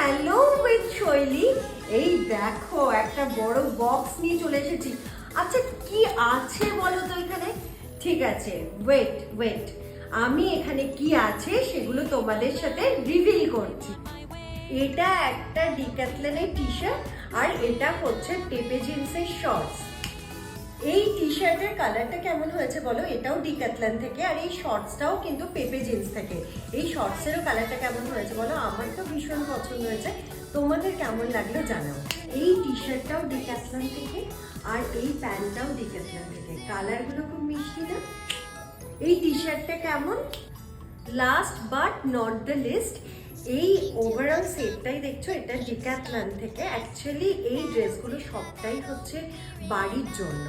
Hello with শৈলী। এই দেখো একটা বড় বক্স নিয়ে চলে এসেছি। আচ্ছা কি আছে বলো তো এখানে? ঠিক আছে, ওয়েট, আমি এখানে কি আছে সেগুলো তোমাদের সাথে রিভিল করছি। এটা একটা ডিক্যাথলনের টি শার্ট আর এটা হচ্ছে পেপে জিন্সের শর্টস। এই টি শার্টের কালারটা কেমন হয়েছে বলো? এটাও ডিক্যাথলন থেকে আর এই শর্টসটাও কিন্তু পেপে জিন্স থেকে। এই শর্টসেরও কালারটা কেমন হয়েছে বলো? আমার তো ভীষণ পছন্দ হয়েছে, তোমাদের কেমন লাগলো জানাও। এই টি শার্টটাও ডিক্যাথলন থেকে আর এই প্যান্টটাও ডিক্যাথলন থেকে। কালারগুলো খুব মিষ্টি না? এই টি শার্টটা কেমন? Last but not the least, এই ওভারঅল সেটটাই দেখছো এটা ডিক্যাথলন থেকে। অ্যাকচুয়ালি এই ড্রেসগুলো সবটাই হচ্ছে বাড়ির জন্য।